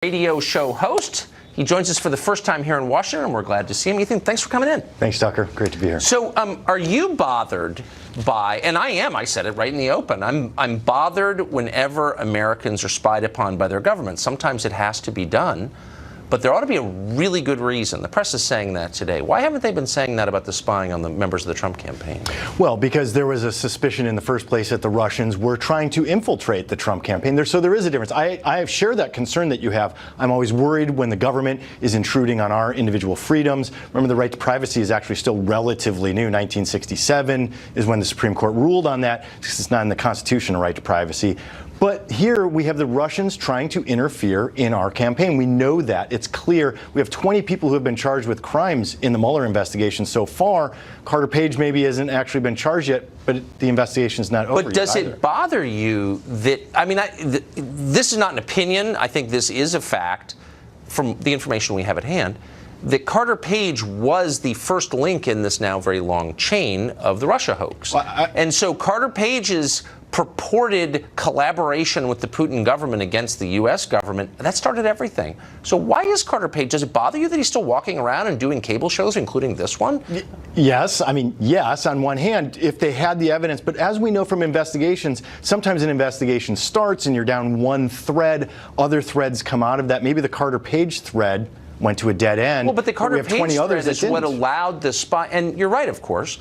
Radio show host. He joins us for the first time here in Washington, and we're glad to see him. Ethan, thanks for coming in. Thanks, Tucker. Great to be here. So, are you bothered by, and I said it right in the open, I'm bothered whenever Americans are spied upon by their government. Sometimes it has to be done, but there ought to be a really good reason. The press is saying that today. Why haven't they been saying that about the spying on the members of the Trump campaign? Well, because there was a suspicion in the first place that the Russians were trying to infiltrate the Trump campaign. So there is a difference. I share that concern that you have. I'm always worried when the government is intruding on our individual freedoms. Remember, the right to privacy is actually still relatively new. 1967 is when the Supreme Court ruled on that, because it's not in the Constitution, a right to privacy. But here we have the Russians trying to interfere in our campaign. We know that. It's clear. We have 20 people who have been charged with crimes in the Mueller investigation so far. Carter Page maybe hasn't actually been charged yet, but the investigation is not over yet. But does it bother you that, this is not an opinion. I think this is a fact from the information we have at hand, that Carter Page was the first link in this now very long chain of the Russia hoax. And so Carter Page's purported collaboration with the Putin government against the U.S. government, that started everything. So why is Carter Page, does it bother you that he's still walking around and doing cable shows, including this one? Yes. Yes, on one hand, if they had the evidence. But as we know from investigations, sometimes an investigation starts and you're down one thread. Other threads come out of that. Maybe the Carter Page thread went to a dead end. Well, but the Carter Page thread is what allowed the spy, and you're right, of course,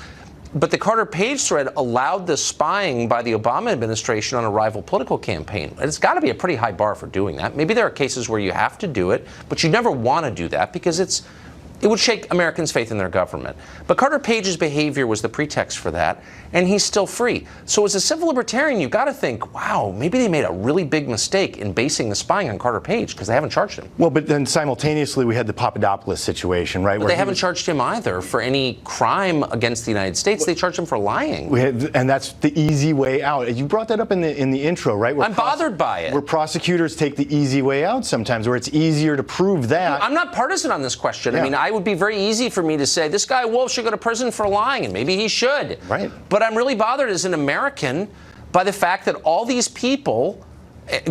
but the Carter Page thread allowed the spying by the Obama administration on a rival political campaign. It's got to be a pretty high bar for doing that. Maybe there are cases where you have to do it, but you never want to do that because it would shake Americans' faith in their government. But Carter Page's behavior was the pretext for that, and he's still free. So as a civil libertarian, you've got to think, wow, maybe they made a really big mistake in basing the spying on Carter Page because they haven't charged him. Well, but then simultaneously we had the Papadopoulos situation, right? But they haven't charged him either for any crime against the United States. They charged him for lying. And that's the easy way out. You brought that up in the intro, right? I'm bothered by it. Where prosecutors take the easy way out sometimes, where it's easier to prove that. I'm not partisan on this question. Yeah. It would be very easy for me to say this guy Wolfe should go to prison for lying, and maybe he should. Right. But I'm really bothered as an American by the fact that all these people,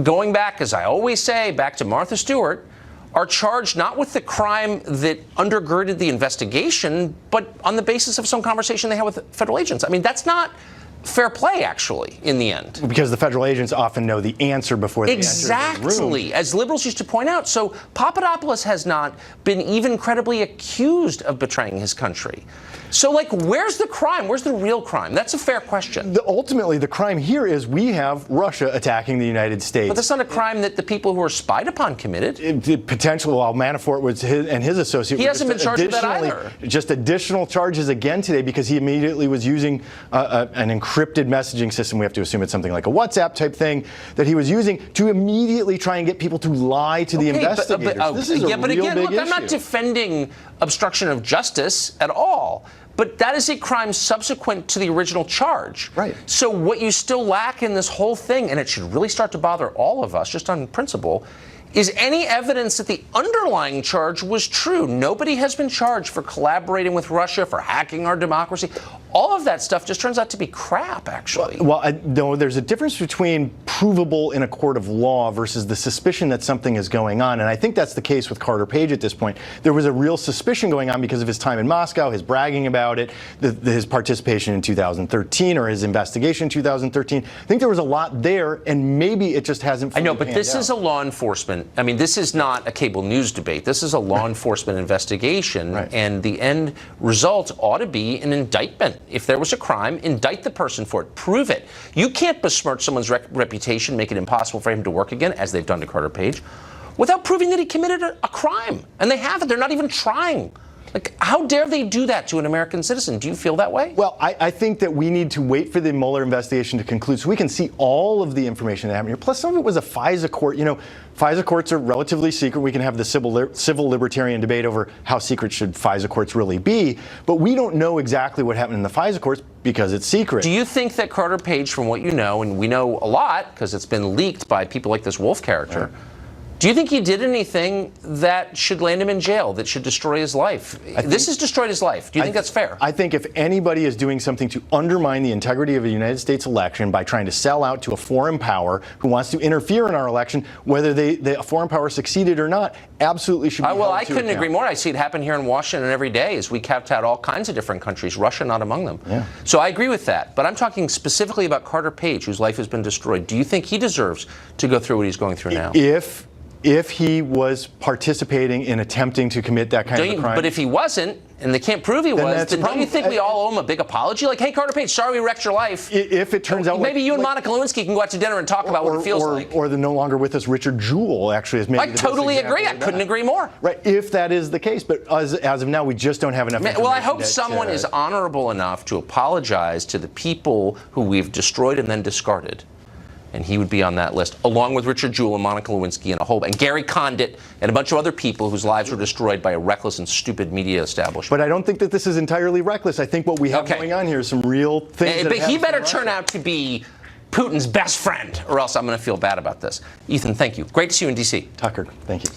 going back, as I always say, back to Martha Stewart, are charged not with the crime that undergirded the investigation, but on the basis of some conversation they had with federal agents. That's not fair play, actually, in the end. Because the federal agents often know the answer before they enter the room. Exactly, as liberals used to point out. So Papadopoulos has not been even credibly accused of betraying his country. So, where's the crime? Where's the real crime? That's a fair question. Ultimately, the crime here is we have Russia attacking the United States. But that's not a crime that the people who are spied upon committed. Potential, while Manafort was and his associate. He hasn't been charged with that either. Just additional charges again today because he immediately was using an encrypted messaging system. We have to assume it's something like a WhatsApp type thing that he was using to immediately try and get people to lie to the investigators. This is a real big issue. I'm not defending obstruction of justice at all. But that is a crime subsequent to the original charge. Right. So what you still lack in this whole thing, and it should really start to bother all of us, just on principle, is any evidence that the underlying charge was true. Nobody has been charged for collaborating with Russia, for hacking our democracy. All of that stuff just turns out to be crap, actually. Well, no, there's a difference between provable in a court of law versus the suspicion that something is going on. And I think that's the case with Carter Page at this point. There was a real suspicion going on because of his time in Moscow, his bragging about it, his participation in 2013 or his investigation in 2013. I think there was a lot there, and maybe it just hasn't fully I know, but this is a law enforcement. This is not a cable news debate. This is a law enforcement investigation, and the end result ought to be an indictment. If there was a crime, indict the person for it. Prove it. You can't besmirch someone's reputation, make it impossible for him to work again, as they've done to Carter Page, without proving that he committed a crime. And they haven't. They're not even trying. How dare they do that to an American citizen? Do you feel that way? Well, I think that we need to wait for the Mueller investigation to conclude so we can see all of the information that happened here. Plus, some of it was a FISA court. FISA courts are relatively secret. We can have the civil libertarian debate over how secret should FISA courts really be. But we don't know exactly what happened in the FISA courts because it's secret. Do you think that Carter Page, from what you know, and we know a lot because it's been leaked by people like this Wolfe character, Do you think he did anything that should land him in jail, that should destroy his life? This has destroyed his life. Do you think that's fair? I think if anybody is doing something to undermine the integrity of a United States election by trying to sell out to a foreign power who wants to interfere in our election, whether the foreign power succeeded or not, absolutely should be held well, to I couldn't account. agree more. I see it happen here in Washington every day as we count out all kinds of different countries, Russia not among them. Yeah. So I agree with that. But I'm talking specifically about Carter Page, whose life has been destroyed. Do you think he deserves to go through what he's going through now? If he was participating in attempting to commit that kind of a crime. But if he wasn't, and they can't prove he was, then don't you think we all owe him a big apology? Like, hey, Carter Page, sorry we wrecked your life. If it turns out maybe you and Monica Lewinsky can go out to dinner and talk about what it feels like. Or the no longer with us Richard Jewell actually is maybe. I totally agree. I couldn't agree more. Right, if that is the case. But as of now, we just don't have enough information. Well, I hope someone is honorable enough to apologize to the people who we've destroyed and then discarded. And he would be on that list, along with Richard Jewell and Monica Lewinsky and Gary Condit and a bunch of other people whose lives were destroyed by a reckless and stupid media establishment. But I don't think that this is entirely reckless. I think what we have going on here is some real things. But he better turn out to be Putin's best friend, or else I'm going to feel bad about this. Ethan, thank you. Great to see you in D.C. Tucker, thank you.